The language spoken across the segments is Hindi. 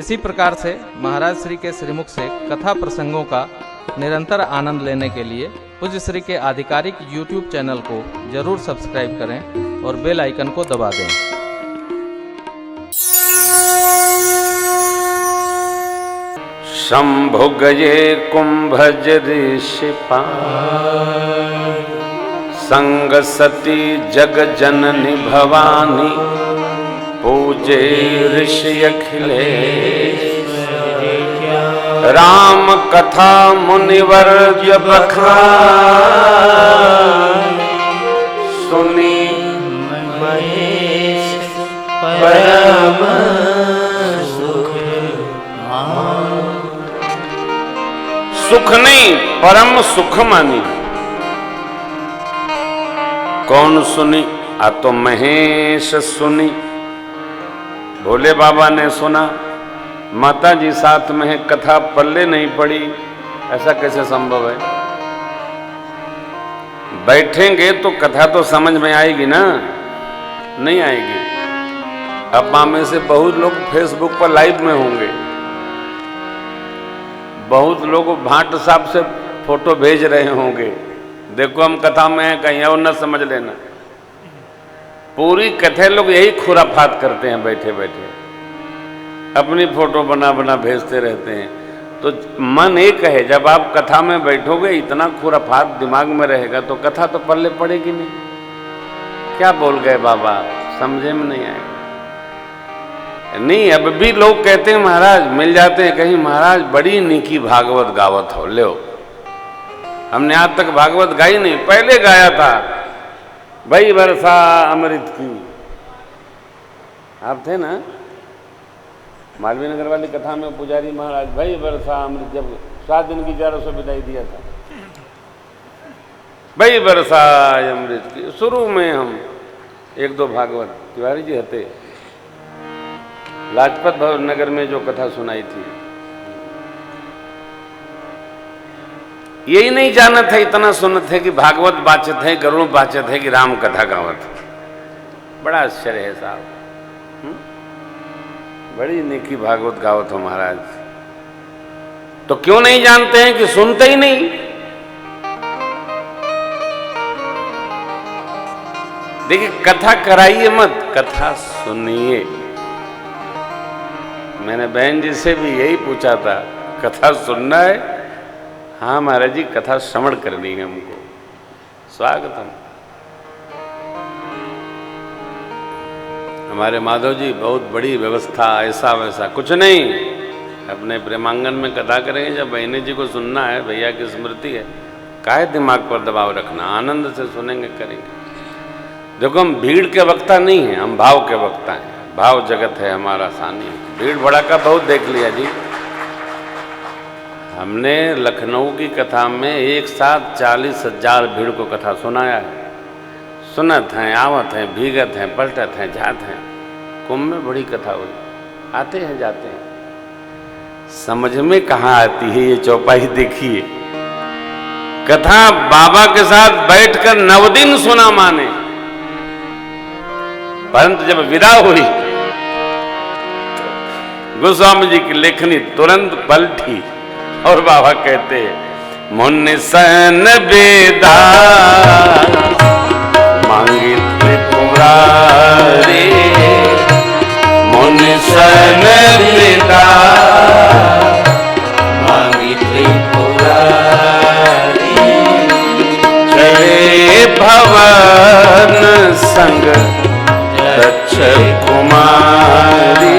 इसी प्रकार से महाराज श्री के श्रीमुख से कथा प्रसंगों का निरंतर आनंद लेने के लिए पूज्य श्री के आधिकारिक YouTube चैनल को जरूर सब्सक्राइब करें और बेल आइकन को दबा दें। शंभु गये कुंभज ऋषि संग सती जग जननी भवानी पूजे ऋषि अखिले राम कथा मुनिवर सुनी महेश परम सुख नहीं परम सुख मानी। कौन सुनी? आ तो महेश सुनी, भोले बाबा ने सुना। माता जी साथ में है, कथा पल्ले नहीं पड़ी, ऐसा कैसे संभव है? बैठेंगे तो कथा तो समझ में आएगी ना? नहीं आएगी। अब में से बहुत लोग फेसबुक पर लाइव में होंगे, बहुत लोग भाट साहब से फोटो भेज रहे होंगे, देखो हम कथा में हैं, कहीं और न समझ लेना। पूरी कथा लोग यही खुराफात करते हैं, बैठे बैठे अपनी फोटो बना बना भेजते रहते हैं। तो मन एक है, जब आप कथा में बैठोगे इतना खुराफात दिमाग में रहेगा तो कथा तो पल्ले पड़ेगी नहीं। क्या बोल गए बाबा, समझे में नहीं आएगा। नहीं, अब भी लोग कहते हैं महाराज, मिल जाते हैं कहीं, महाराज बड़ी नीकी भागवत गावत हो। ले हमने आज तक भागवत गाई नहीं, पहले गाया था भाई वर्षा अमृत की। आप थे ना मालवीय नगर वाली कथा में, पुजारी महाराज भाई वर्षा अमृत, जब 7 दिन की 1100 विदाई दिया था, भाई वर्षा अमृत की। शुरू में हम 1-2 भागवत तिवारी जी हते लाजपत नगर में जो कथा सुनाई थी, यही नहीं जाना था, इतना सुनत है कि भागवत बाचत है, गरुड़ बाचत है कि राम कथा गावत। बड़ा आश्चर्य है साहब, बड़ी नेकी भागवत गावत हो महाराज। तो क्यों नहीं जानते हैं कि सुनते ही नहीं? देखिए, कथा कराइए मत, कथा सुनिए। मैंने बहन जी से भी यही पूछा था, कथा सुनना है? हाँ महाराज जी, कथा श्रवण करनी है हमको। स्वागतम। हमारे माधव जी बहुत बड़ी व्यवस्था, ऐसा वैसा कुछ नहीं, अपने प्रेमांगन में कथा करेंगे। जब बहने जी को सुनना है, भैया की स्मृति है, काहे दिमाग पर दबाव रखना, आनंद से सुनेंगे, करेंगे। देखो, हम भीड़ के वक्ता नहीं हैं, हम भाव के वक्ता हैं। भाव जगत है हमारा सानी। भीड़ भड़ाका बहुत देख लिया जी। हमने लखनऊ की कथा में एक साथ 40,000 भीड़ को कथा सुनाया है। सुनत हैं, आवत हैं, भीगत हैं, पलटत हैं, जात हैं। कुंभ में बड़ी कथा हुई, आते हैं जाते हैं, समझ में कहाँ आती है ये चौपाई। देखिए, कथा बाबा के साथ बैठकर 9 दिन सुना माने, परंतु जब विदा हुई गोस्वामी जी की लेखनी तुरंत पलटी और बाबा कहते हैं, मुनि सन बेदा मांगी त्रिपुरारी, मुनि सन बेदा मांगी त्रिपुरारी, चले भवन संग दक्ष कुमारी,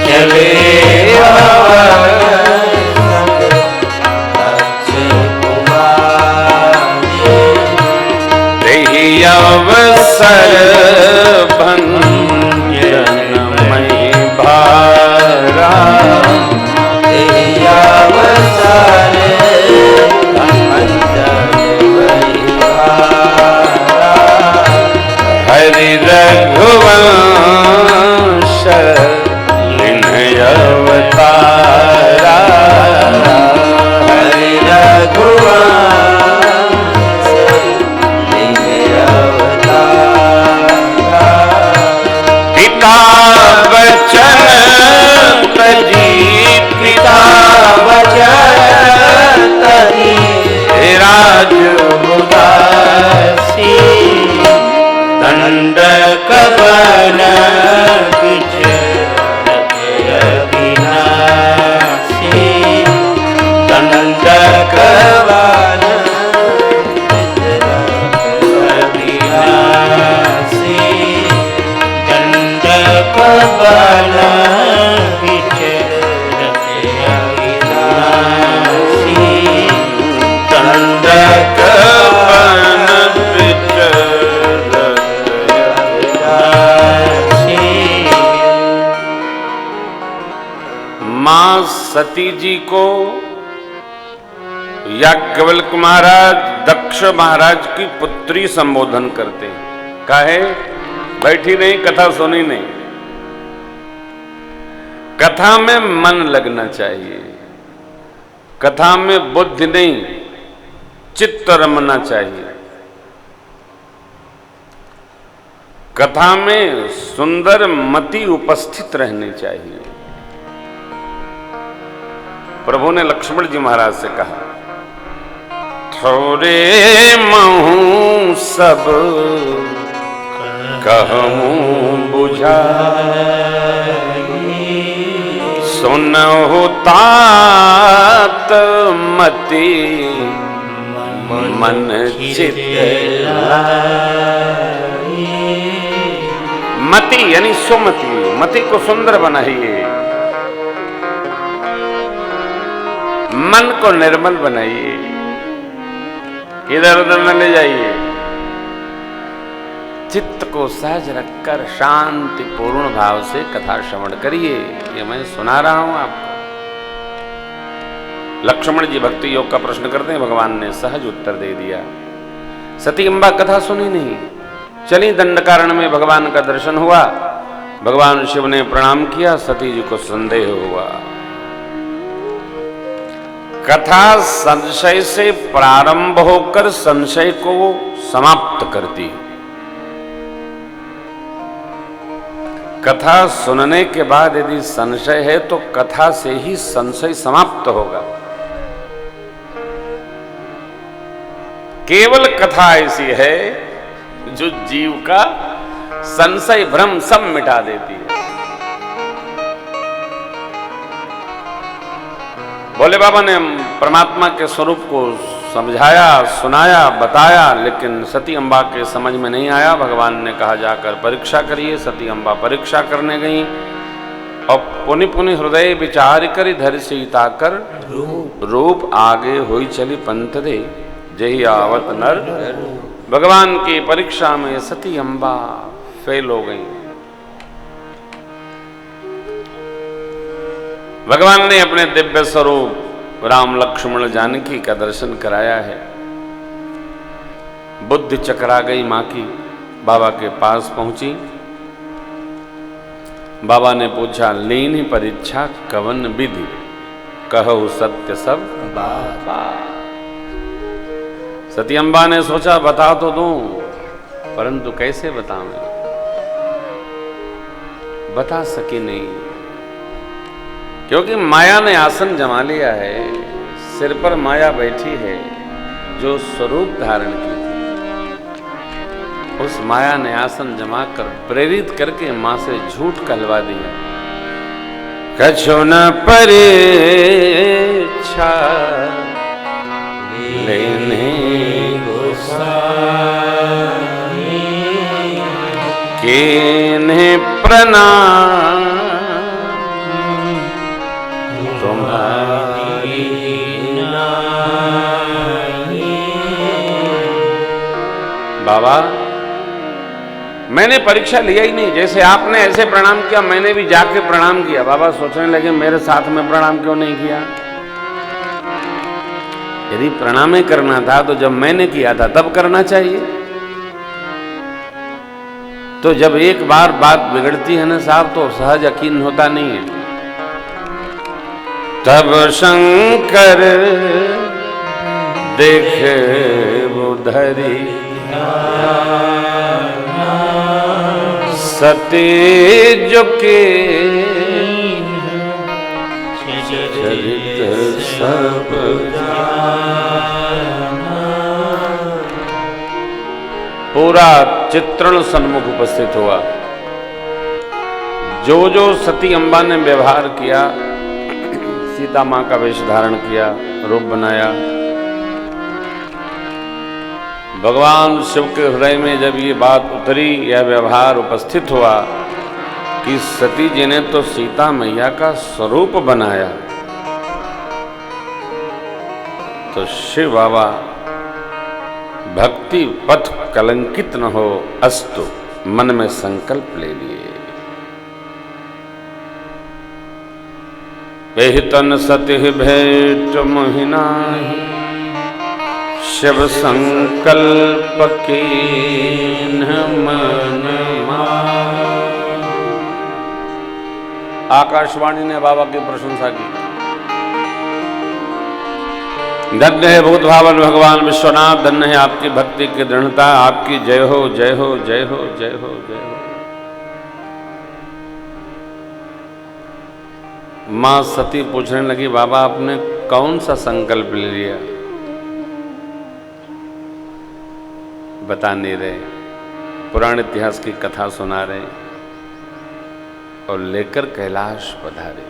चले तही राज उदासी दंडक बन किछ अविनाशी दंडक बन अविनाशी दंडक बन किछ अविनाशी दंडक बन मां सती जी को याज्ञवल्क्य महाराज दक्ष महाराज की पुत्री संबोधन करते हैं। काहे? बैठी नहीं, कथा सुनी नहीं। कथा में मन लगना चाहिए, कथा में बुद्धि नहीं, चित्त रमना चाहिए। कथा में सुंदर मति उपस्थित रहनी चाहिए। प्रभु ने लक्ष्मण जी महाराज से कहा, थोड़े महूं सब कहूं बुझाई सुनहु तात मति मन चित मति यानी सुमति, मति को सुंदर बनाइए, मन को निर्मल बनाइए, इधर उधर न ले जाइए। चित्त को सहज रखकर शांति पूर्ण भाव से कथा श्रवण करिए। ये मैं सुना रहा हूं आपको। लक्ष्मण जी भक्ति योग का प्रश्न करते हैं, भगवान ने सहज उत्तर दे दिया। सती अम्बा कथा सुनी नहीं, चली दंडकारण्य में भगवान का दर्शन हुआ। भगवान शिव ने प्रणाम किया, सती जी को संदेह हुआ। कथा संशय से प्रारंभ होकर संशय को समाप्त करती है। कथा सुनने के बाद यदि संशय है तो कथा से ही संशय समाप्त होगा। केवल कथा ऐसी है जो जीव का संशय भ्रम सब मिटा देती है। भोले बाबा ने परमात्मा के स्वरूप को समझाया, सुनाया, बताया, लेकिन सती अम्बा के समझ में नहीं आया। भगवान ने कहा जाकर परीक्षा करिए। सती अम्बा परीक्षा करने गई और पुनि पुनि हृदय विचार कर धर सीता कर रूप आगे हुई चली पंथ दे जही आवत नर। भगवान की परीक्षा में सती अम्बा फेल हो गई। भगवान ने अपने दिव्य स्वरूप राम लक्ष्मण जानकी का दर्शन कराया है। बुद्धि चकरा गई मां की, बाबा के पास पहुंची। बाबा ने पूछा, लीनी परीक्षा कवन विधि कहो सत्य सब बाबा। सती अम्बा ने सोचा बता तो दूं, परंतु कैसे बताऊं, बता सकी नहीं, क्योंकि माया ने आसन जमा लिया है। सिर पर माया बैठी है जो स्वरूप धारण की थी। उस माया ने आसन जमा कर प्रेरित करके मां से झूठ कहलवा दिया। कछु न परीक्षा लेने गोसाई केने प्रणाम तुम्हारी नाई। बाबा मैंने परीक्षा लिया ही नहीं, जैसे आपने ऐसे प्रणाम किया मैंने भी जाके प्रणाम किया। बाबा सोचने लगे मेरे साथ में प्रणाम क्यों नहीं किया। यदि प्रणाम ही करना था तो जब मैंने किया था तब करना चाहिए। तो जब एक बार बात बिगड़ती है ना साहब, तो सहज यकीन होता नहीं है। तब शंकर देखे बुधरी सती जो के चरित सब पूरा चित्रण सन्मुख उपस्थित हुआ। जो जो सती अम्बा ने व्यवहार किया, सीता मां का वेश धारण किया, रूप बनाया, भगवान शिव के हृदय में जब ये बात उतरी, यह व्यवहार उपस्थित हुआ कि सती जी ने तो सीता मैया का स्वरूप बनाया, तो शिव बाबा भक्ति पथ कलंकित न हो अस्तु मन में संकल्प ले लिए। एहितन सति भेंट मोहिनाहि शिव संकल्प कीन मन मान। आकाशवाणी ने बाबा की प्रशंसा की। धन्य है भूत भावन भगवान विश्वनाथ, धन्य है आपकी भक्ति की दृढ़ता, आपकी जय हो जय हो जय हो जय हो जय हो। मां सती पूछने लगी, बाबा आपने कौन सा संकल्प ले लिया? बता नहीं रहे, पुराण इतिहास की कथा सुना रहे और लेकर कैलाश पधारे।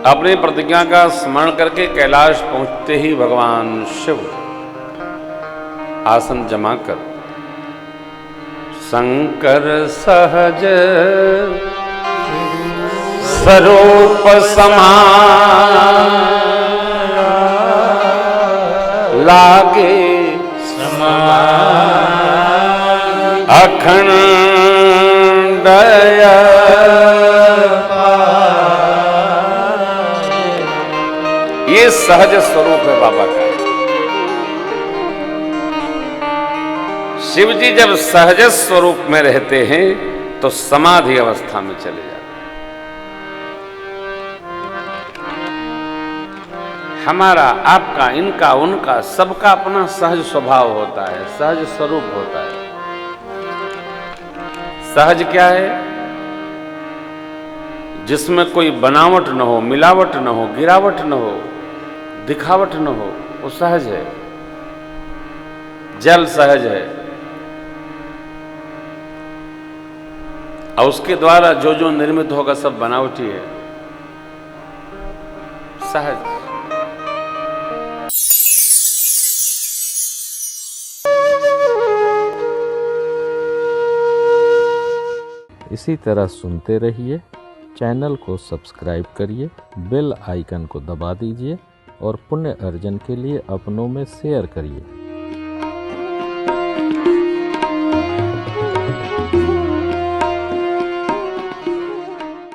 अपनी प्रतिज्ञा का स्मरण करके कैलाश पहुंचते ही भगवान शिव आसन जमाकर शंकर सहज स्वरूप समान लागे अखंड ये सहज स्वरूप है बाबा का। शिव जी जब सहज स्वरूप में रहते हैं तो समाधि अवस्था में चले जाते हैं। हमारा, आपका, इनका, उनका, सबका अपना सहज स्वभाव होता है, सहज स्वरूप होता है। सहज क्या है? जिसमें कोई बनावट न हो, मिलावट न हो, गिरावट न हो, दिखावट न हो, वो सहज है। जल सहज है और उसके द्वारा जो जो निर्मित होगा सब बनावटी है, सहज। इसी तरह सुनते रहिए, चैनल को सब्सक्राइब करिए, बेल आइकन को दबा दीजिए और पुण्य अर्जन के लिए अपनों में शेयर करिए।